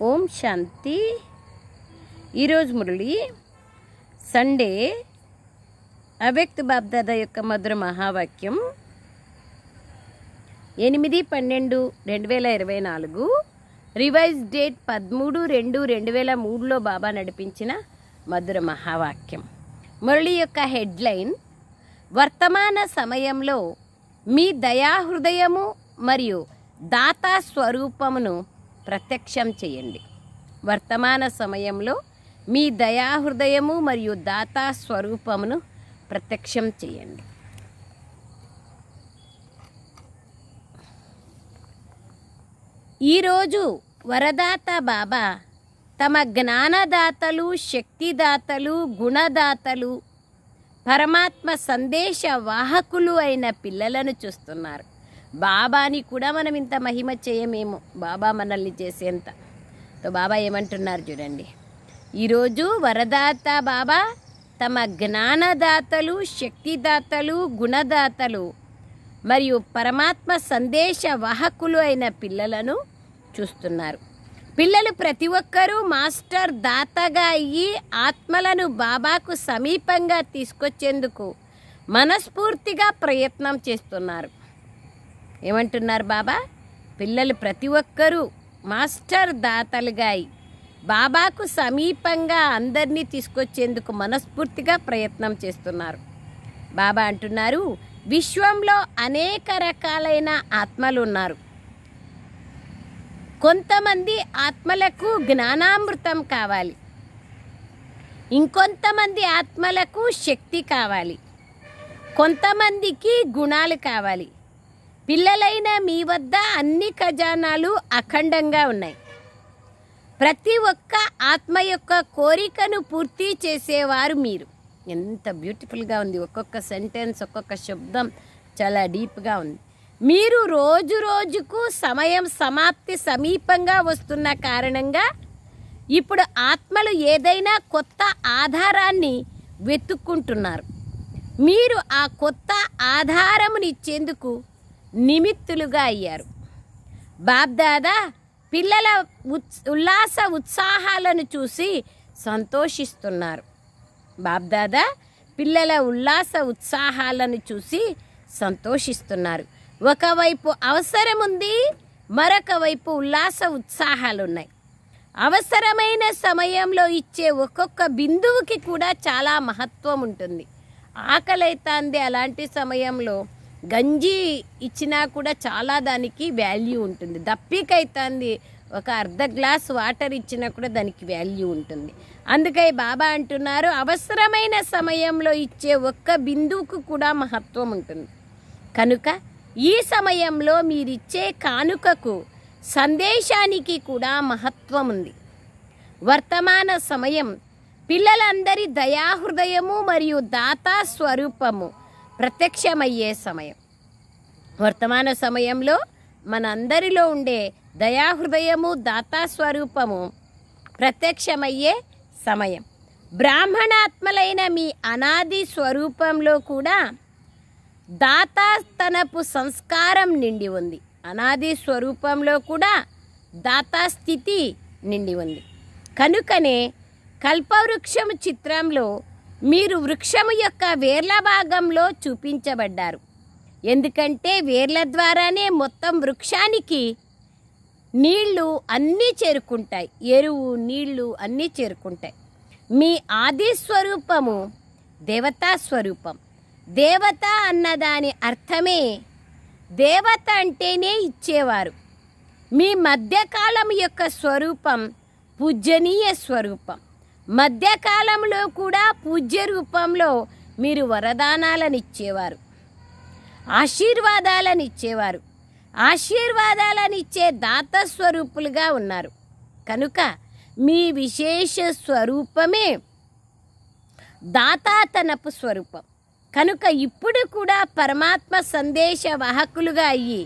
ఓం శాంతి. ఈరోజు మురళి సండే. అవ్యక్త బాబ్దాదా యొక్క మధుర మహావాక్యం 8/12/2024, రివైజ్ డేట్ 13/2/2003లో బాబా నడిపించిన మధుర మహావాక్యం. మురళి యొక్క హెడ్లైన్: వర్తమాన సమయంలో మీ దయాహృదయము మరియు దాతా స్వరూపమును ప్రత్యక్షం చేయండి. వర్తమాన సమయంలో మీ దయాహృదయము మరియు దాతా స్వరూపమును ప్రత్యక్షం చేయండి. ఈరోజు వరదాత బాబా తమ జ్ఞానదాతలు, శక్తిదాతలు, గుణదాతలు, పరమాత్మ సందేశ వాహకులు అయిన పిల్లలను చూస్తున్నారు. బాబాని కూడా మనం ఇంత మహిమ చేయమేమో, బాబా మనల్ని చేసేంత. బాబా ఏమంటున్నారు చూడండి. ఈరోజు వరదాత బాబా తమ జ్ఞానదాతలు, శక్తిదాతలు, గుణదాతలు మరియు పరమాత్మ సందేశ వాహకులు అయిన పిల్లలను చూస్తున్నారు. పిల్లలు ప్రతి ఒక్కరూ మాస్టర్ దాతగా అయ్యి ఆత్మలను బాబాకు సమీపంగా తీసుకొచ్చేందుకు మనస్ఫూర్తిగా ప్రయత్నం చేస్తున్నారు. ఏమంటున్నారు బాబా? పిల్లలు ప్రతి ఒక్కరూ మాస్టర్ దాతలుగా అయి బాబాకు సమీపంగా అందరినీ తీసుకొచ్చేందుకు మనస్ఫూర్తిగా ప్రయత్నం చేస్తున్నారు. బాబా అంటున్నారు, విశ్వంలో అనేక రకాలైన ఆత్మలు ఉన్నారు. కొంతమంది ఆత్మలకు జ్ఞానామృతం కావాలి, ఇంకొంతమంది ఆత్మలకు శక్తి కావాలి, కొంతమందికి గుణాలు కావాలి. పిల్లలైన మీ వద్ద అన్ని ఖజానాలు అఖండంగా ఉన్నాయి. ప్రతి ఒక్క ఆత్మ యొక్క కోరికను పూర్తి చేసేవారు మీరు. ఎంత బ్యూటిఫుల్గా ఉంది! ఒక్కొక్క సెంటెన్స్, ఒక్కొక్క శబ్దం చాలా డీప్గా ఉంది. మీరు రోజు రోజుకు సమయం సమాప్తి సమీపంగా వస్తున్న కారణంగా ఇప్పుడు ఆత్మలు ఏదైనా కొత్త ఆధారాన్ని వెతుక్కుంటున్నారు. మీరు ఆ కొత్త ఆధారమునిచ్చేందుకు నిమిత్తులుగా అయ్యారు. బాబ్దాదా పిల్లల ఉల్లాస ఉత్సాహాలను చూసి సంతోషిస్తున్నారు. బాబ్దాదా పిల్లల ఉల్లాస ఉత్సాహాలను చూసి సంతోషిస్తున్నారు. ఒకవైపు అవసరం ఉంది, మరొక వైపు ఉల్లాస ఉత్సాహాలు ఉన్నాయి. అవసరమైన సమయంలో ఇచ్చే ఒక్కొక్క బిందువుకి కూడా చాలా మహత్వం ఉంటుంది. ఆకలైతాంది, అలాంటి సమయంలో గంజి ఇచ్చినా కూడా చాలా దానికి వాల్యూ ఉంటుంది. దప్పికైతుంది, ఒక అర్ధ గ్లాస్ వాటర్ ఇచ్చినా కూడా దానికి వాల్యూ ఉంటుంది. అందుకై బాబా అంటున్నారు, అవసరమైన సమయంలో ఇచ్చే ఒక్క బిందువుకు కూడా మహత్వం ఉంటుంది. కనుక ఈ సమయంలో మీరిచ్చే కానుకకు, సందేశానికి కూడా మహత్వం ఉంది. వర్తమాన సమయం పిల్లలందరి దయాహృదయము మరియు దాతా స్వరూపము ప్రత్యక్షమయ్యే సమయం. వర్తమాన సమయంలో మన అందరిలో ఉండే దయాహృదయము, దాతా స్వరూపము ప్రత్యక్షమయ్యే సమయం. బ్రాహ్మణాత్మలైన మీ అనాది స్వరూపంలో కూడా దాతాతనపు సంస్కారం నిండి ఉంది. అనాది స్వరూపంలో కూడా దాతా స్థితి నిండి ఉంది. కనుకనే కల్పవృక్షము చిత్రంలో మీరు వృక్షము యొక్క వేర్ల భాగంలో చూపించబడ్డారు. ఎందుకంటే వేర్ల ద్వారానే మొత్తం వృక్షానికి నీళ్లు అన్నీ చేరుకుంటాయి, ఎరువు, నీళ్లు అన్నీ చేరుకుంటాయి. మీ ఆది స్వరూపము దేవతా స్వరూపం. దేవత అన్నదాని అర్థమే దేవత అంటేనే ఇచ్చేవారు. మీ మధ్యకాలం యొక్క స్వరూపం పూజనీయ స్వరూపం. మధ్యకాలంలో కూడా పూజ్య రూపంలో మీరు వరదానాలను ఇచ్చేవారు, ఆశీర్వాదాలను ఇచ్చేవారు, ఆశీర్వాదాలను ఇచ్చే దాత స్వరూపులుగా ఉన్నారు. కనుక మీ విశేష స్వరూపమే దాతాతనపు స్వరూపం. కనుక ఇప్పుడు కూడా పరమాత్మ సందేశ వాహకులుగా అయ్యి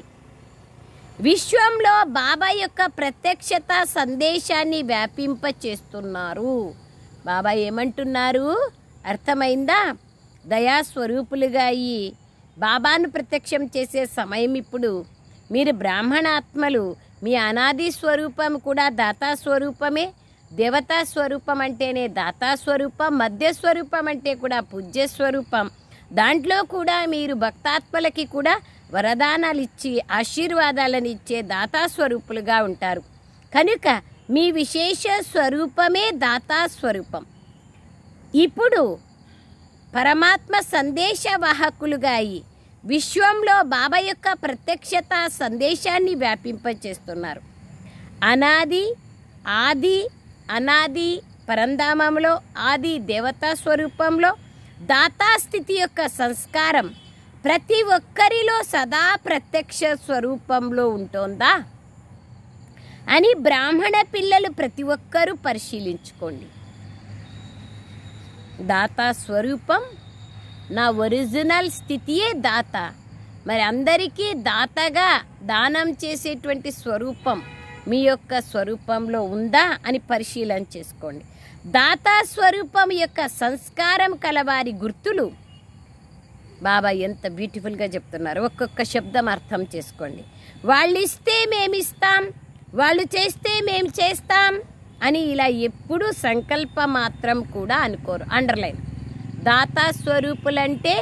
విశ్వంలో బాబా యొక్క ప్రత్యక్షత సందేశాన్ని వ్యాపింపచేస్తున్నారు. బాబా ఏమంటున్నారు అర్థమైందా? దయాస్వరూపులుగా అయ్యి బాబాను ప్రత్యక్షం చేసే సమయం ఇప్పుడు. మీరు బ్రాహ్మణాత్మలు, మీ అనాది స్వరూపం కూడా దాతా స్వరూపమే. దేవతా స్వరూపం అంటేనే దాతా స్వరూపం, మధ్య స్వరూపం అంటే కూడా పూజ్య స్వరూపం. దాంట్లో కూడా మీరు భక్తాత్మలకి కూడా వరదానాలు ఇచ్చి ఆశీర్వాదాలను ఇచ్చే దాతా స్వరూపులుగా ఉంటారు. కనుక మీ విశేష స్వరూపమే దాతా స్వరూపం. ఇప్పుడు పరమాత్మ సందేశ వాహకులుగా అయి విశ్వంలో బాబా యొక్క ప్రత్యక్షత సందేశాన్ని వ్యాపింపచేస్తున్నారు. అనాది, ఆది, అనాది పరంధామంలో, ఆది దేవతా స్వరూపంలో దాతా స్థితి యొక్క సంస్కారం ప్రతి ఒక్కరిలో సదా ప్రత్యక్ష స్వరూపంలో ఉంటుందా అని బ్రాహ్మణ పిల్లలు ప్రతి ఒక్కరూ పరిశీలించుకోండి. దాతా స్వరూపం నా ఒరిజినల్ స్థితియే దాత. మరి అందరికీ దాతగా దానం చేసేటువంటి స్వరూపం మీ యొక్క స్వరూపంలో ఉందా అని పరిశీలన చేసుకోండి. దాతా స్వరూపం యొక్క సంస్కారం కలవారి గుర్తులు బాబా ఎంత బ్యూటిఫుల్గా చెప్తున్నారు. ఒక్కొక్క శబ్దం అర్థం చేసుకోండి. వాళ్ళు ఇస్తే మేమిస్తాం, వాళ్ళు చేస్తే మేము చేస్తాం అని ఇలా ఎప్పుడూ సంకల్ప మాత్రం కూడా అనుకోరు. అండర్లైన్. దాతా స్వరూపులంటే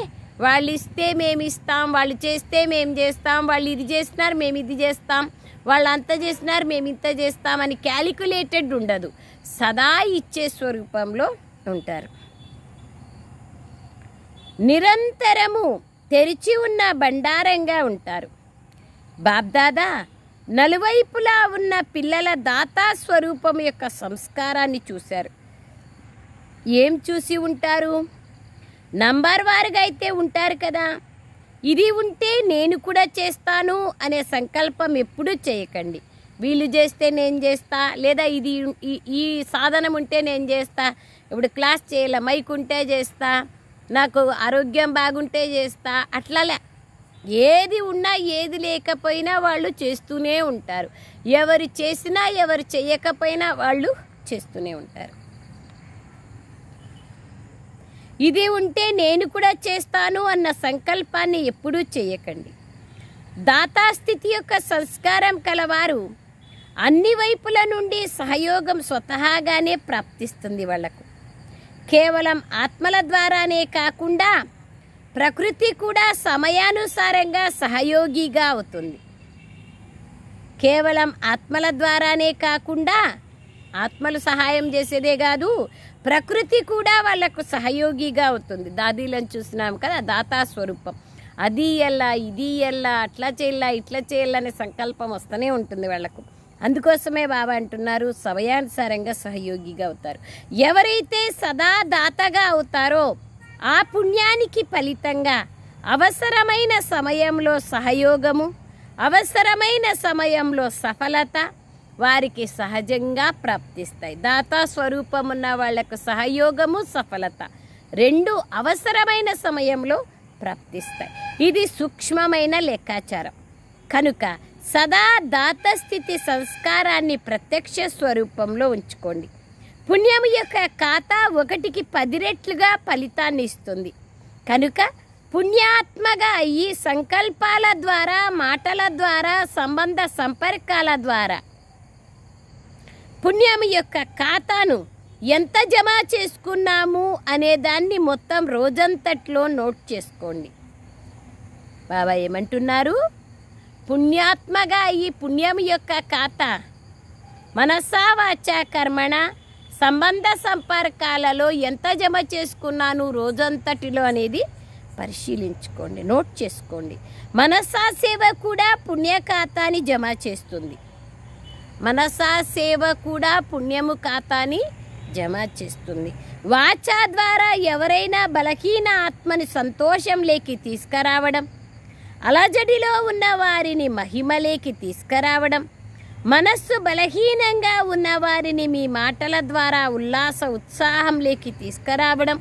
వాళ్ళు ఇస్తే మేము ఇస్తాం, వాళ్ళు చేస్తే మేము చేస్తాం, వాళ్ళు ఇది చేస్తున్నారు మేము ఇది చేస్తాం, వాళ్ళు అంత చేస్తున్నారు మేము ఇంత చేస్తామని క్యాలిక్యులేటెడ్ ఉండదు. సదా ఇచ్చే స్వరూపంలో ఉంటారు. నిరంతరము తెరిచి ఉన్న బండారంగా ఉంటారు. బాబ్దాదా నలువైపులా ఉన్న పిల్లల దాతా స్వరూపం యొక్క సంస్కారాన్ని చూశారు. ఏం చూసి ఉంటారు? నంబర్ వారుగా అయితే ఉంటారు కదా. ఇది ఉంటే నేను కూడా చేస్తాను అనే సంకల్పం ఎప్పుడూ చేయకండి. వీళ్ళు చేస్తే నేను చేస్తా, లేదా ఇది ఈ సాధనం ఉంటే నేను చేస్తా, ఇప్పుడు క్లాస్ చేయాల మైక్ ఉంటే చేస్తా, నాకు ఆరోగ్యం బాగుంటే చేస్తా, అట్లా ఏది ఉన్నా ఏది లేకపోయినా వాళ్ళు చేస్తూనే ఉంటారు. ఎవరు చేసినా ఎవరు చేయకపోయినా వాళ్ళు చేస్తూనే ఉంటారు. ఇది ఉంటే నేను కూడా చేస్తాను అన్న సంకల్పాన్ని ఎప్పుడూ చేయకండి. దాతాస్థితి యొక్క సంస్కారం కలవారు అన్ని వైపుల నుండి సహయోగం స్వతహాగానే ప్రాప్తిస్తుంది. వాళ్లకు కేవలం ఆత్మల ద్వారానే కాకుండా ప్రకృతి కూడా సమయానుసారంగా సహయోగిగా అవుతుంది. కేవలం ఆత్మల ద్వారానే కాకుండా ఆత్మలు సహాయం చేసేదే కాదు, ప్రకృతి కూడా వాళ్లకు సహయోగిగా అవుతుంది. దాదీలను చూసినాం కదా, దాతా స్వరూపం. అది ఎలా ఇది ఎలా అట్లా చేయాలా ఇట్లా చేయాలనే సంకల్పం వస్తూనే ఉంటుంది వాళ్లకు. అందుకోసమే బాబా అంటున్నారు సమయానుసారంగా సహయోగిగా అవుతారు. ఎవరైతే సదా దాతగా అవుతారో ఆ పుణ్యానికి ఫలితంగా అవసరమైన సమయంలో సహయోగము, అవసరమైన సమయంలో సఫలత వారికి సహజంగా ప్రాప్తిస్తాయి. దాతా స్వరూపం ఉన్న వాళ్లకు సహయోగము సఫలత రెండు అవసరమైన సమయంలో ప్రాప్తిస్తాయి. ఇది సూక్ష్మమైన లెక్కాచారం. కనుక సదా దాత స్థితి సంస్కారాన్ని ప్రత్యక్ష స్వరూపంలో ఉంచుకోండి. పుణ్యం యొక్క ఖాతా 1కి 10 రెట్లుగా ఫలితాన్ని ఇస్తుంది. కనుక పుణ్యాత్మగా అయ్యి సంకల్పాల ద్వారా, మాటల ద్వారా, సంబంధ సంపర్కాల ద్వారా పుణ్యం యొక్క ఖాతాను ఎంత జమ చేసుకున్నాము అనే దాన్ని మొత్తం రోజంతట్లో నోట్ చేసుకోండి. బాబా ఏమంటున్నారు? పుణ్యాత్మగా ఈ పుణ్యం యొక్క ఖాతా మనసా వాచా కర్మణ సంబంధ సంపర్కాలలో ఎంత జమ చేసుకున్నాను రోజంతటిలో అనేది పరిశీలించుకోండి, నోట్ చేసుకోండి. మనసా సేవ కూడా పుణ్య ఖాతాని జమ చేస్తుంది. మనసా సేవ కూడా పుణ్యము ఖాతాని జమ చేస్తుంది. వాచా ద్వారా ఎవరైనా బలహీన ఆత్మని సంతోషంలోకి తీసుకురావడం, అలజడిలో ఉన్న వారిని మహిమలేకి తీసుకురావడం, మనస్సు బలహీనంగా ఉన్న వారిని మీ మాటల ద్వారా ఉల్లాస ఉత్సాహంలోకి తీసుకురావడం,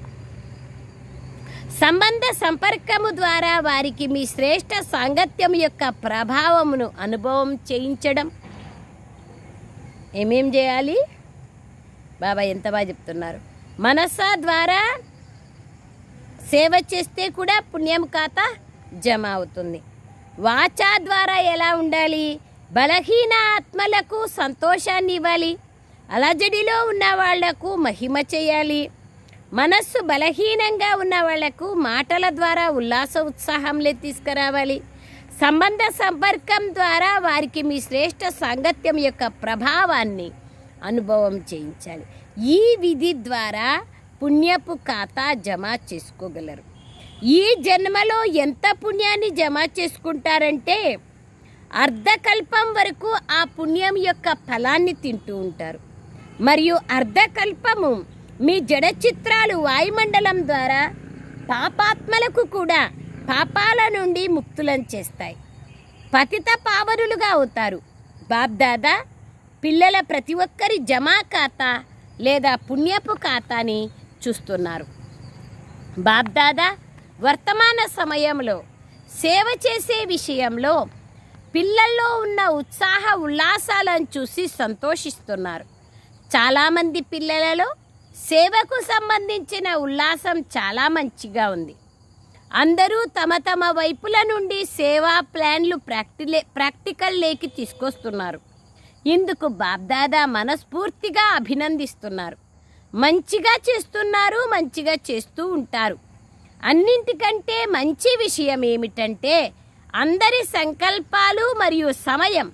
సంబంధ సంపర్కము ద్వారా వారికి మీ శ్రేష్ట సాంగత్యం యొక్క ప్రభావమును అనుభవం చేయించడం. ఏమేం చేయాలి? బాబా ఎంత బాగా చెప్తున్నారు. మనసా ద్వారా సేవ చేస్తే కూడా పుణ్యం ఖాతా జమ అవుతుంది. వాచా ద్వారా ఎలా ఉండాలి? బలహీన ఆత్మలకు సంతోషాన్ని ఇవ్వాలి, అలజడిలో ఉన్న వాళ్లకు మహిమ చేయాలి. మనస్సు బలహీనంగా ఉన్న వాళ్లకు మాటల ద్వారా ఉల్లాస ఉత్సాహంలో తీసుకురావాలి. సంబంధ సంపర్కం ద్వారా వారికి మీ శ్రేష్ఠ సాంగత్యం యొక్క ప్రభావాన్ని అనుభవం చేయించాలి. ఈ విధి ద్వారా పుణ్యపు ఖాతా జమ చేసుకోగలరు. ఈ జన్మలో ఎంత పుణ్యాన్ని జమ చేసుకుంటారంటే అర్ధకల్పం వరకు ఆ పుణ్యం యొక్క ఫలాన్ని తింటూ ఉంటారు. మరియు అర్ధకల్పము మీ జడ చిత్రాలు వాయుమండలం ద్వారా పాపాత్మలకు కూడా పాపాల నుండి ముక్తులను చేస్తాయి. పతిత పావనులుగా అవుతారు. బాబ్దాదా పిల్లల ప్రతి ఒక్కరి జమా ఖాతా లేదా పుణ్యపు ఖాతాని చూస్తున్నారు. బాబ్దాదా వర్తమాన సమయంలో సేవ చేసే విషయంలో పిల్లల్లో ఉన్న ఉత్సాహ ఉల్లాసాలను చూసి సంతోషిస్తున్నారు. చాలామంది పిల్లలలో సేవకు సంబంధించిన ఉల్లాసం చాలా మంచిగా ఉంది. అందరూ తమ తమ వైపుల నుండి సేవా ప్లాన్లు ప్రాక్టికల్ లేకి తీసుకొస్తున్నారు. ఇందుకు బాబ్దాదా మనస్ఫూర్తిగా అభినందిస్తున్నారు. మంచిగా చేస్తున్నారు, మంచిగా చేస్తూ ఉంటారు. అన్నింటికంటే మంచి విషయం ఏమిటంటే అందరి సంకల్పాలు మరియు సమయం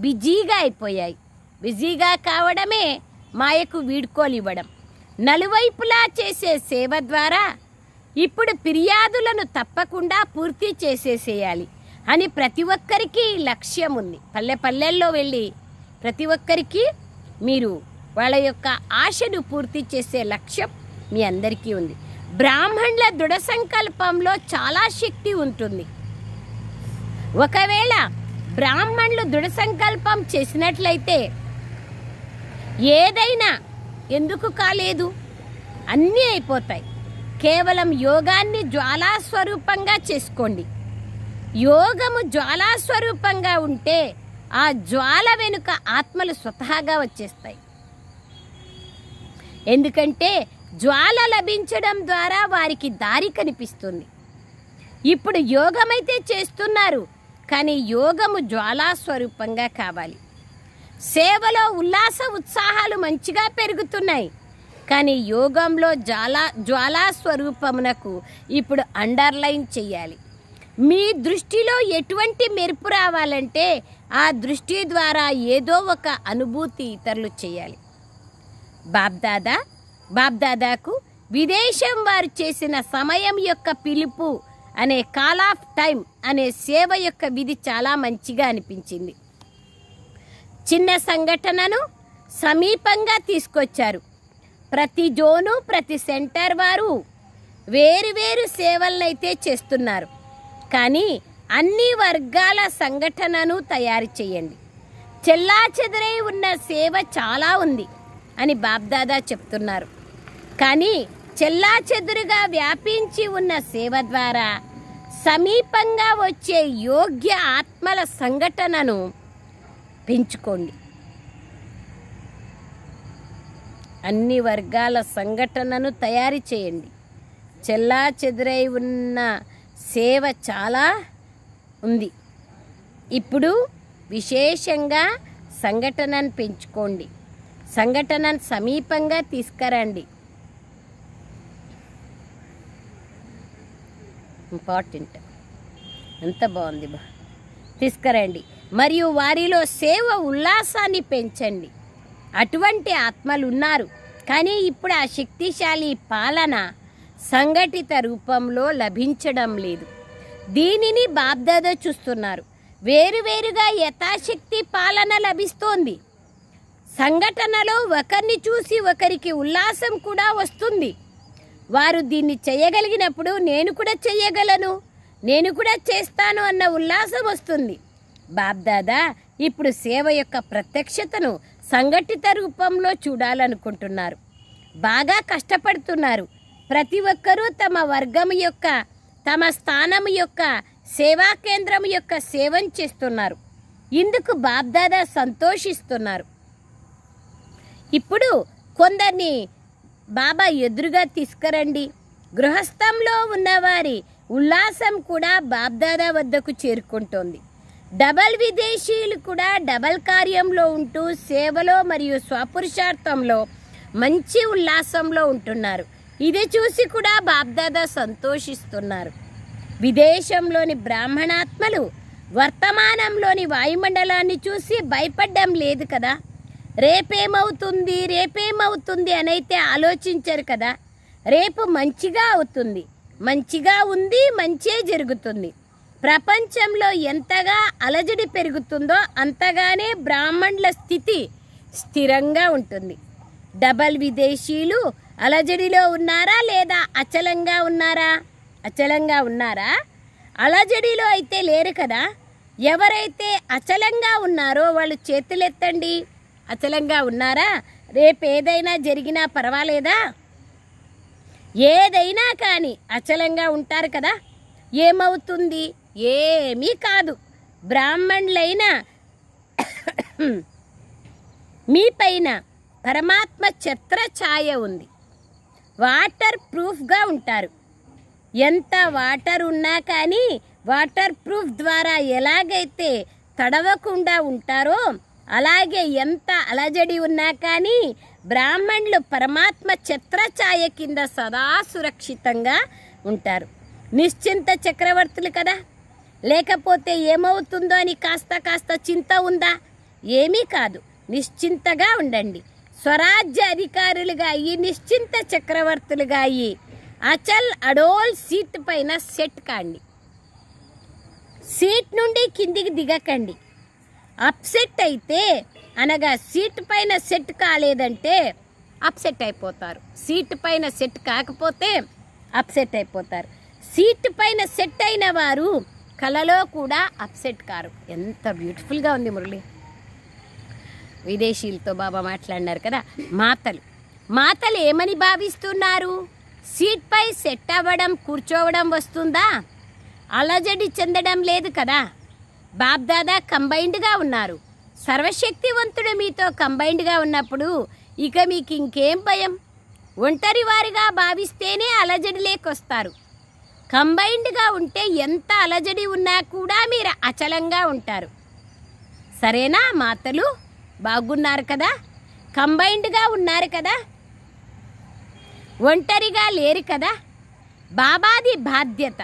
బిజీగా అయిపోయాయి. బిజీగా కావడమే మాయకు వీడ్కోలు ఇవ్వడం. నలువైపులా చేసే సేవ ద్వారా ఇప్పుడు ఫిర్యాదులను తప్పకుండా పూర్తి చేసేసేయాలి అని ప్రతి ఒక్కరికి లక్ష్యం ఉంది. పల్లెల్లో వెళ్ళి ప్రతి ఒక్కరికి మీరు వాళ్ళ యొక్క ఆశను పూర్తి చేసే లక్ష్యం మీ అందరికీ ఉంది. బ్రాహ్మణుల దృఢ సంకల్పంలో చాలా శక్తి ఉంటుంది. ఒకవేళ బ్రాహ్మణులు దృఢ సంకల్పం చేసినట్లయితే ఏదైనా ఎందుకు కాలేదు, అన్నీ అయిపోతాయి. కేవలం యోగాన్ని జ్వాలాస్వరూపంగా చేసుకోండి. యోగము జ్వాలాస్వరూపంగా ఉంటే ఆ జ్వాల వెనుక ఆత్మలు స్వతహాగా వచ్చేస్తాయి. ఎందుకంటే జ్వాల లభించడం ద్వారా వారికి దారి కనిపిస్తుంది. ఇప్పుడు యోగమైతే చేస్తున్నారు, కానీ యోగము జ్వాలాస్వరూపంగా కావాలి. సేవలో ఉల్లాస ఉత్సాహాలు మంచిగా పెరుగుతున్నాయి, కానీ యోగంలో జ్వాలాస్వరూపమునకు ఇప్పుడు అండర్లైన్ చేయాలి. మీ దృష్టిలో ఎటువంటి మెరుపు రావాలంటే ఆ దృష్టి ద్వారా ఏదో ఒక అనుభూతి ఇతరులు చేయాలి. బాబ్దాదాకు విదేశం వారు చేసిన సమయం యొక్క పిలుపు అనే కాల్ ఆఫ్ టైం అనే సేవ యొక్క విధి చాలా మంచిగా అనిపించింది. చిన్న సంఘటనను సమీపంగా తీసుకొచ్చారు. ప్రతి జోను, ప్రతి సెంటర్ వారు వేరు సేవలనైతే చేస్తున్నారు, కానీ అన్ని వర్గాల సంఘటనను తయారు చేయండి. చెల్లాచెదరై ఉన్న సేవ చాలా ఉంది అని బాబ్దాదా చెప్తున్నారు. కానీ చెల్లాచెదురుగా వ్యాపించి ఉన్న సేవ ద్వారా సమీపంగా వచ్చే యోగ్య ఆత్మల సంఘటనను పెంచుకోండి. అన్ని వర్గాల సంఘటనను తయారు చేయండి. చెల్లాచెదురై ఉన్న సేవ చాలా ఉంది. ఇప్పుడు విశేషంగా సంఘటనను పెంచుకోండి. సంఘటనను సమీపంగా తీసుకురండి. ఇంపార్టెంట్. ఎంత బాగుంది తీసుకురండి. మరియు వారిలో సేవ ఉల్లాసాన్ని పెంచండి. అటువంటి ఆత్మలు ఉన్నారు, కానీ ఇప్పుడు ఆ శక్తిశాలి పాలన సంఘటిత రూపంలో లభించడం లేదు. దీనిని బాబ్దాదా చూస్తున్నారు. వేరువేరుగా యథాశక్తి పాలన లభిస్తోంది. సంఘటనలో ఒకరిని చూసి ఒకరికి ఉల్లాసం కూడా వస్తుంది. వారు దీన్ని చేయగలిగినప్పుడు నేను కూడా చేయగలను, నేను కూడా చేస్తాను అన్న ఉల్లాసం వస్తుంది. బాబ్దాదా ఇప్పుడు సేవ యొక్క ప్రత్యక్షతను సంఘటిత రూపంలో చూడాలనుకుంటున్నారు. బాగా కష్టపడుతున్నారు. ప్రతి ఒక్కరూ తమ వర్గం యొక్క, తమ స్థానం యొక్క, సేవా కేంద్రం యొక్క సేవను చేస్తున్నారు. ఇందుకు బాబ్దాదా సంతోషిస్తున్నారు. ఇప్పుడు కొందరిని బాబా ఎదురుగా తీసుకురండి. గృహస్థంలో ఉన్నవారి ఉల్లాసం కూడా బాబ్దాదా వద్దకు చేరుకుంటోంది. డబల్ విదేశీయులు కూడా డబల్ కార్యంలో ఉంటూ సేవలో మరియు స్వపురుషార్థంలో మంచి ఉల్లాసంలో ఉంటున్నారు. ఇది చూసి కూడా బాబ్దాదా సంతోషిస్తున్నారు. విదేశంలోని బ్రాహ్మణాత్మలు వర్తమానంలోని వాయుమండలాన్ని చూసి భయపడడం లేదు కదా. రేపేమవుతుంది అనైతే ఆలోచించరు కదా. రేపు మంచిగా అవుతుంది, మంచిగా ఉంది, మంచే జరుగుతుంది. ప్రపంచంలో ఎంతగా అలజడి పెరుగుతుందో అంతగానే బ్రాహ్మణుల స్థితి స్థిరంగా ఉంటుంది. డబల్ విదేశీయులు అలజడిలో ఉన్నారా లేదా అచలంగా ఉన్నారా? అచలంగా ఉన్నారా? అలజడిలో అయితే లేరు కదా. ఎవరైతే అచలంగా ఉన్నారో వాళ్ళు చేతులెత్తండి. అచలంగా ఉన్నారా? రేపు ఏదైనా జరిగినా పర్వాలేదా? ఏదైనా కానీ అచలంగా ఉంటారు కదా. ఏమవుతుంది? ఏమీ కాదు. బ్రాహ్మణులైనా మీ పైన పరమాత్మ ఛత్ర ఛాయ ఉంది. వాటర్ ప్రూఫ్గా ఉంటారు. ఎంత వాటర్ ఉన్నా కానీ వాటర్ ప్రూఫ్ ద్వారా ఎలాగైతే తడవకుండా ఉంటారో అలాగే ఎంత అలజడి ఉన్నా కానీ బ్రాహ్మణులు పరమాత్మ ఛత్ర ఛాయ కింద సదా సురక్షితంగా ఉంటారు. నిశ్చింత చక్రవర్తులు కదా. లేకపోతే ఏమవుతుందో అని కాస్త చింత ఉందా? ఏమీ కాదు. నిశ్చింతగా ఉండండి. స్వరాజ్య అధికారులుగా అయ్యి నిశ్చింత చక్రవర్తులుగా అయ్యి అచల్ అడోల్ సీట్ పైన సెట్ కాండి. సీట్ నుండి కిందికి దిగకండి. అప్సెట్ అయితే అనగా సీట్ పైన సెట్ కాలేదంటే అప్సెట్ అయిపోతారు. సీట్ పైన సెట్ కాకపోతే అప్సెట్ అయిపోతారు. సీట్ పైన సెట్ అయిన వారు కలలో కూడా అప్సెట్ కారు. ఎంత బ్యూటిఫుల్గా ఉంది మురళి. విదేశీయులతో బాబా మాట్లాడినారు కదా. మాతలు ఏమని భావిస్తున్నారు? సీట్పై సెట్ అవ్వడం, కూర్చోవడం వస్తుందా? అలజడి చెందడం లేదు కదా. బాబ్దాదా కంబైన్డ్గా ఉన్నారు. సర్వశక్తివంతుడు మీతో కంబైన్డ్గా ఉన్నప్పుడు ఇక మీకు ఇంకేం భయం? ఒంటరి వారిగా భావిస్తేనే అలజడి లేకొస్తారు. కంబైన్డ్గా ఉంటే ఎంత అలజడి ఉన్నా కూడా మీరు అచలంగా ఉంటారు. సరేనా మాతలు? బాగున్నారు కదా. కంబైన్డ్గా ఉన్నారు కదా. ఒంటరిగా లేరు కదా. బాబాది బాధ్యత.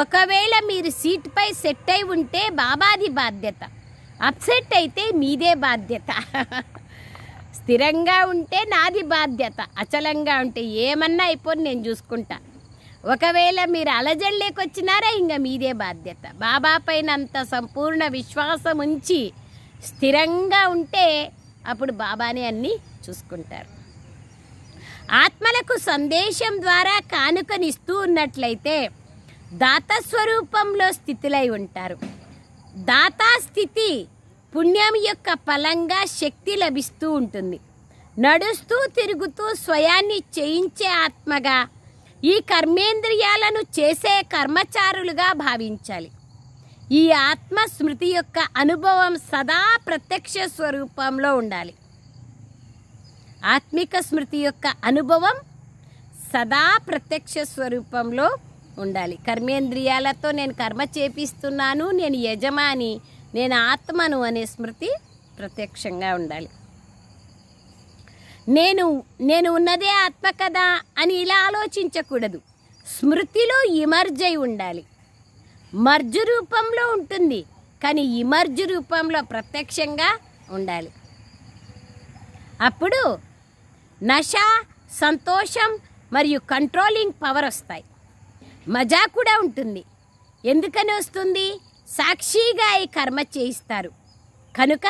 ఒకవేళ మీరు సీట్పై సెట్ అయి ఉంటే బాబాది బాధ్యత, అప్సెట్ అయితే మీదే బాధ్యత. స్థిరంగా ఉంటే నాది బాధ్యత, అచలంగా ఉంటే ఏమన్నా అయిపోయి నేను చూసుకుంటా. ఒకవేళ మీరు అలజడిలేకొచ్చినారా ఇంకా మీదే బాధ్యత. బాబా పైన అంత సంపూర్ణ విశ్వాసం ఉంచి స్థిరంగా ఉంటే అప్పుడు బాబానే అన్నీ చూసుకుంటారు. ఆత్మలకు సందేశం ద్వారా కానుకనిస్తూ ఉన్నట్లయితే దాతస్వరూపంలో స్థితులై ఉంటారు. దాతా స్థితి పుణ్యం యొక్క ఫలంగా శక్తి లభిస్తూ ఉంటుంది. నడుస్తూ తిరుగుతూ స్వయాన్ని చేయించే ఆత్మగా ఈ కర్మేంద్రియాలను చేసే కర్మచారులుగా భావించాలి. ఈ ఆత్మ స్మృతి యొక్క అనుభవం సదా ప్రత్యక్ష స్వరూపంలో ఉండాలి. ఆత్మిక స్మృతి యొక్క అనుభవం సదా ప్రత్యక్ష స్వరూపంలో ఉండాలి. కర్మేంద్రియాలతో నేను కర్మ చేపిస్తున్నాను, నేను యజమాని, నేను ఆత్మను అనే స్మృతి ప్రత్యక్షంగా ఉండాలి. నేను ఉన్నదే ఆత్మ కదా అని ఇలా ఆలోచించకూడదు. స్మృతిలో ఇమర్జ్ అయి ఉండాలి. మర్జు రూపంలో ఉంటుంది కానీ ఇమర్జు రూపంలో ప్రత్యక్షంగా ఉండాలి. అప్పుడు నశ, సంతోషం మరియు కంట్రోలింగ్ పవర్ వస్తాయి. మజా కూడా ఉంటుంది. ఎందుకని వస్తుంది? సాక్షిగా ఈ కర్మ చేయిస్తారు కనుక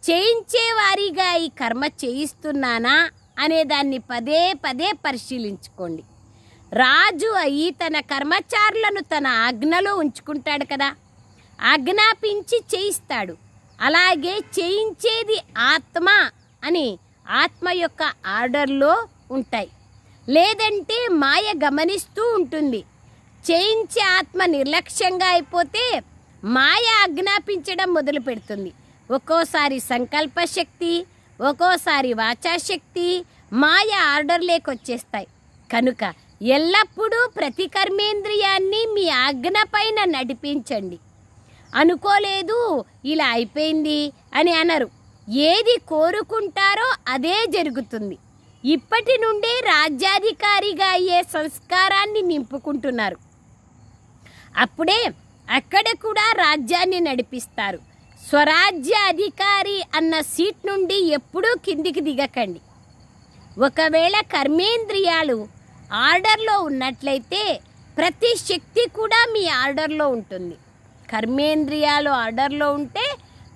చేయించే వారిగా ఈ కర్మ చేయిస్తున్నానా అనే దాన్ని పదే పదే పరిశీలించుకోండి. రాజు అయి తన కర్మచారులను తన ఆజ్ఞలో ఉంచుకుంటాడు కదా. ఆజ్ఞాపించి చేయిస్తాడు. అలాగే చేయించేది ఆత్మ అని ఆత్మ యొక్క ఆర్డర్లో ఉంటాయి. లేదంటే మాయ గమనిస్తూ ఉంటుంది. చేయించే ఆత్మ నిర్లక్ష్యంగా అయిపోతే మాయ ఆజ్ఞాపించడం మొదలు పెడుతుంది. ఒక్కోసారి సంకల్ప శక్తి, ఒక్కోసారి వాచాశక్తి మాయ ఆర్డర్లోకి వచ్చేస్తాయి. కనుక ఎల్లప్పుడూ ప్రతి కర్మేంద్రియాన్ని మీ ఆజ్ఞ పైన నడిపించండి. అనుకోలేదు ఇలా అయిపోయింది అని అనరు. ఏది కోరుకుంటారో అదే జరుగుతుంది. ఇప్పటి నుండే రాజ్యాధికారిగా అయ్యే సంస్కారాన్ని నింపుకుంటున్నారు. అప్పుడే అక్కడ కూడా రాజ్యాన్ని నడిపిస్తారు. స్వరాజ్య అధికారి అన్న సీట్ నుండి ఎప్పుడూ కిందికి దిగకండి. ఒకవేళ కర్మేంద్రియాలు ఆర్డర్లో ఉన్నట్లయితే ప్రతి శక్తి కూడా మీ ఆర్డర్లో ఉంటుంది. కర్మేంద్రియాలు ఆర్డర్లో ఉంటే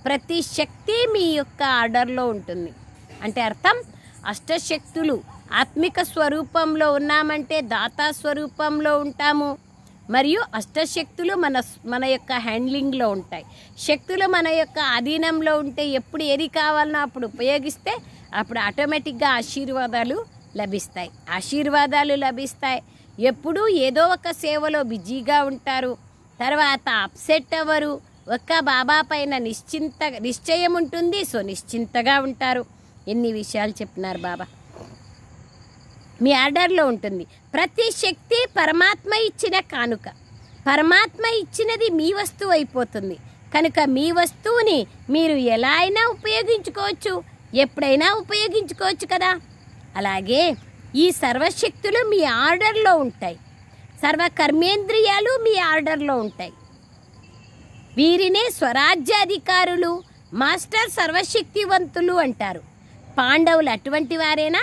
ప్రతి శక్తి మీ యొక్క ఆర్డర్లో ఉంటుంది. అంటే అర్థం అష్టశక్తులు ఆత్మిక స్వరూపంలో ఉన్నామంటే దాతా స్వరూపంలో ఉంటాము. మరియు అష్టశక్తులు మన యొక్క హ్యాండ్లింగ్లో ఉంటాయి. శక్తులు మన యొక్క అధీనంలో ఉంటే ఎప్పుడు ఏది కావాలన్నా అప్పుడు ఉపయోగిస్తే అప్పుడు ఆటోమేటిక్గా ఆశీర్వాదాలు లభిస్తాయి. ఎప్పుడూ ఏదో ఒక సేవలో బిజీగా ఉంటారు. తర్వాత అప్సెట్ అవ్వరు. ఒక్క బాబా పైన నిశ్చయం ఉంటుంది. సో నిశ్చింతగా ఉంటారు. ఎన్ని విషయాలు చెప్పినారు బాబా. మీ ఆర్డర్లో ఉంటుంది. ప్రతి శక్తి పరమాత్మ ఇచ్చిన కానుక. పరమాత్మ ఇచ్చినది మీ వస్తువు అయిపోతుంది. కనుక మీ వస్తువుని మీరు ఎలా అయినా ఉపయోగించుకోవచ్చు, ఎప్పుడైనా ఉపయోగించుకోవచ్చు కదా. అలాగే ఈ సర్వశక్తులు మీ ఆర్డర్లో ఉంటాయి. సర్వ కర్మేంద్రియాలు మీ ఆర్డర్లో ఉంటాయి. వీరినే స్వరాజ్యాధికారులు, మాస్టర్ సర్వశక్తివంతులు అంటారు. పాండవులు అటువంటి వారేనా?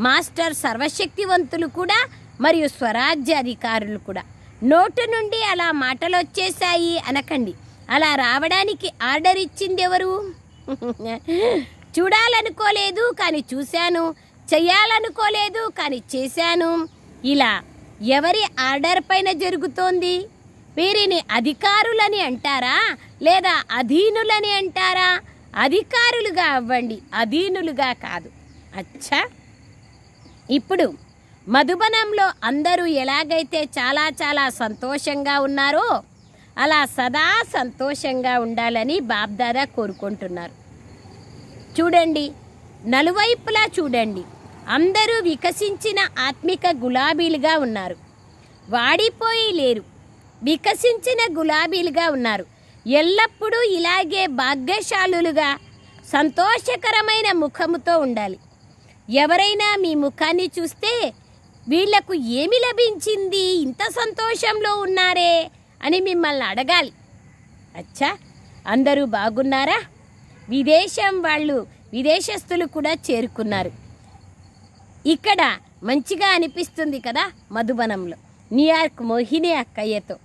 మాస్టర్ సర్వశక్తివంతులు కూడా మరియు స్వరాజ్యాధికారులు కూడా. నోటు నుండి అలా మాటలు వచ్చేసాయి అనకండి. అలా రావడానికి ఆర్డర్ ఇచ్చింది ఎవరు? చూడాలనుకోలేదు కానీ చూశాను, చెయ్యాలనుకోలేదు కానీ చేశాను. ఇలా ఎవరి ఆర్డర్ పైన జరుగుతోంది? వీరిని అధికారులని అంటారా లేదా అధీనులని అంటారా? అధికారులుగా అవ్వండి, అధీనులుగా కాదు. అచ్చా, ఇప్పుడు మధుబనంలో అందరూ ఎలాగైతే చాలా చాలా సంతోషంగా ఉన్నారో అలా సదా సంతోషంగా ఉండాలని బాబ్దాదా కోరుకుంటున్నారు. చూడండి, నలువైపులా చూడండి. అందరూ వికసించిన ఆత్మిక గులాబీలుగా ఉన్నారు. వాడిపోయి లేరు, వికసించిన గులాబీలుగా ఉన్నారు. ఎల్లప్పుడూ ఇలాగే భాగ్యశాలులుగా సంతోషకరమైన ముఖముతో ఉండాలి. ఎవరైనా మీ ముఖాన్ని చూస్తే వీళ్లకు ఏమి లభించింది, ఇంత సంతోషంలో ఉన్నారే అని మిమ్మల్ని అడగాలి. అచ్చా, అందరూ బాగున్నారా? విదేశస్తులు కూడా చేరుకున్నారు. ఇక్కడ మంచిగా అనిపిస్తుంది కదా. మధుబనంలో న్యూయార్క్ మోహిని అక్కయ్యతో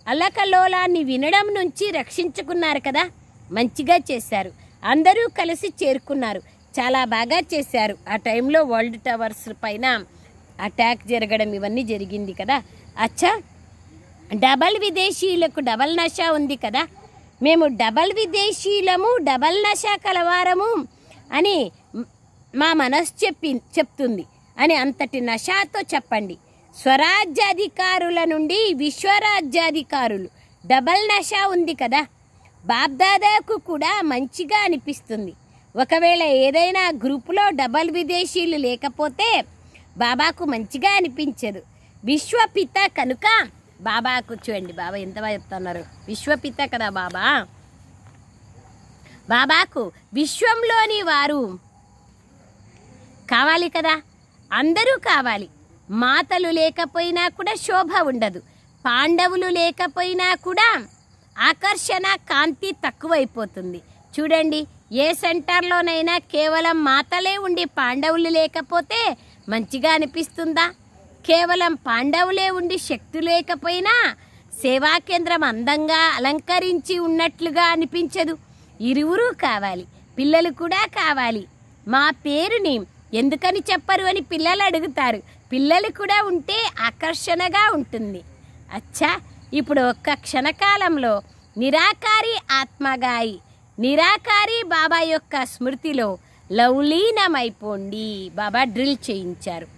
అల్లకల్లోలాన్ని వినడం నుంచి రక్షించుకున్నారు కదా. మంచిగా చేశారు. అందరూ కలిసి చేరుకున్నారు. చాలా బాగా చేశారు. ఆ టైంలో వరల్డ్ టవర్స్ పైన అటాక్ జరగడం ఇవన్నీ జరిగింది కదా. అచ్చా, డబల్ విదేశీయులకు డబల్ నషా ఉంది కదా. మేము డబల్ విదేశీయులము, డబల్ నషా కలవారము అని మా మనసు చెప్తుంది అని అంతటి నషాతో చెప్పండి. స్వరాజ్యాధికారుల నుండి విశ్వరాజ్యాధికారులు డబల్ నషా ఉంది కదా. బాబ్దాదాకు కూడా మంచిగా అనిపిస్తుంది. ఒకవేళ ఏదైనా గ్రూపులో డబల్ విదేశీయులు లేకపోతే బాబాకు మంచిగా అనిపించదు. విశ్వపిత కనుక బాబాకు చూడండి, బాబా ఎంత బాగా చెప్తున్నారు. విశ్వపిత కదా బాబా. బాబాకు విశ్వంలోని వారు కావాలి కదా. అందరూ కావాలి. మాతలు లేకపోయినా కూడా శోభ ఉండదు. పాండవులు లేకపోయినా కూడా ఆకర్షణ, కాంతి తక్కువైపోతుంది. చూడండి, ఏ సెంటర్లోనైనా కేవలం మాతలే ఉండి పాండవులు లేకపోతే మంచిగా అనిపిస్తుందా? కేవలం పాండవులే ఉండి శక్తి లేకపోయినా సేవా కేంద్రం అందంగా అలంకరించి ఉన్నట్లుగా అనిపించదు. ఇరువురు కావాలి, పిల్లలు కూడా కావాలి. మా పేరుని ఎందుకని చెప్పరు అని పిల్లలు అడుగుతారు. పిల్లలు కూడా ఉంటే ఆకర్షణగా ఉంటుంది. అచ్చా, ఇప్పుడు ఒక్క క్షణకాలంలో నిరాకారి ఆత్మగాయి, నిరాకారి బాబా యొక్క స్మృతిలో లౌలీనమైపోండి. బాబా డ్రిల్ చేయించారు.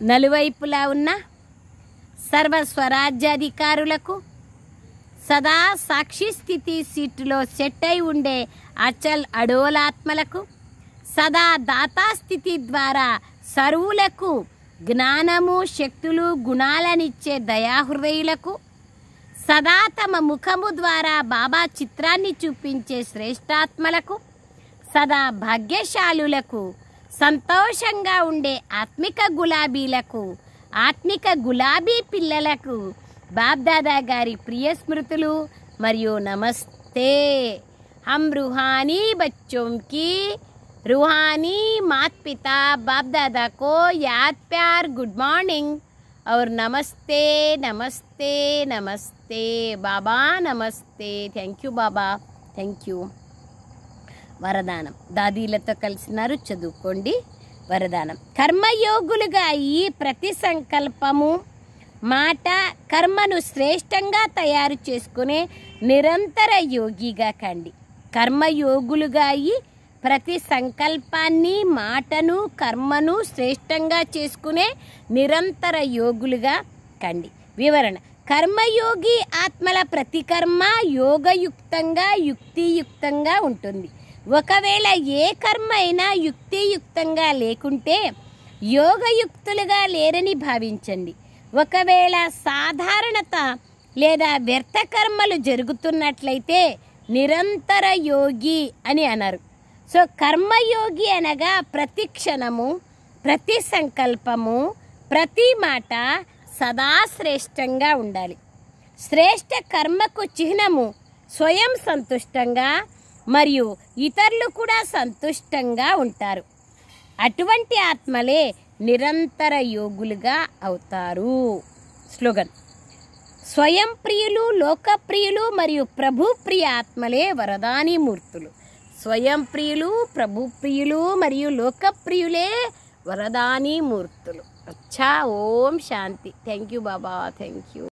నలువైపులా ఉన్న సర్వ స్వరాజ్యాధికారులకు సదా సాక్షి స్థితి సీటులో సెట్ అయి ఉండే అచల్ అడోలాత్మలకు, సదా దాతాస్థితి ద్వారా సర్వులకు జ్ఞానము, శక్తులు, గుణాలనిచ్చే దయాహృదయులకు, సదా తమ ముఖము ద్వారా బాబా చిత్రాన్ని చూపించే శ్రేష్టాత్మలకు, సదా భాగ్యశాలులకు, సంతోషంగా ఉండే ఆత్మిక గులాబీలకు, ఆత్మిక గులాబీ పిల్లలకు బాబ్దాదా గారి ప్రియ స్మృతులు మరియు నమస్తే. హమ్ रूहानी बच्चों की रूहानी माता पिता बाप दादा को याद प्यार गुड मॉर्निंग और नमस्ते नमस्ते नमस्ते बाबा नमस्ते. Thank you Baba, thank you. వరదానం దాదీలతో కలిసినారు, చదువుకోండి. వరదానం: కర్మయోగులుగా ఈ ప్రతి సంకల్పము, మాట, కర్మను శ్రేష్టంగా తయారు చేసుకునే నిరంతర యోగిగా కండి. కర్మయోగులుగా ఈ ప్రతి సంకల్పాన్ని, మాటను, కర్మను శ్రేష్టంగా చేసుకునే నిరంతర యోగులుగా కండి. వివరణ: కర్మయోగి ఆత్మల ప్రతి కర్మ యోగయుక్తంగా, యుక్తియుక్తంగా ఉంటుంది. ఒకవేళ ఏ కర్మ అయినా యుక్తియుక్తంగా లేకుంటే యోగయుక్తులుగా లేరని భావించండి. ఒకవేళ సాధారణత లేదా వ్యర్థ కర్మలు జరుగుతున్నట్లయితే నిరంతర యోగి అని అన్నారు. సో కర్మయోగి అనగా ప్రతి క్షణము, ప్రతి సంకల్పము, ప్రతి మాట సదా శ్రేష్టంగా ఉండాలి. శ్రేష్ట కర్మకు చిహ్నము స్వయం సంతుష్టంగా మరియు ఇతరులు కూడా సంతుష్టంగా ఉంటారు. అటువంటి ఆత్మలే నిరంతర యోగులుగా అవుతారు. స్లోగన్: స్వయం ప్రియులు, లోకప్రియులు మరియు ప్రభు ప్రియ ఆత్మలే వరదాని మూర్తులు. స్వయం ప్రియులు, ప్రభు ప్రియులు మరియు లోకప్రియులే వరదాని మూర్తులు. అచ్చా. ఓం శాంతి. Thank you Baba, thank you.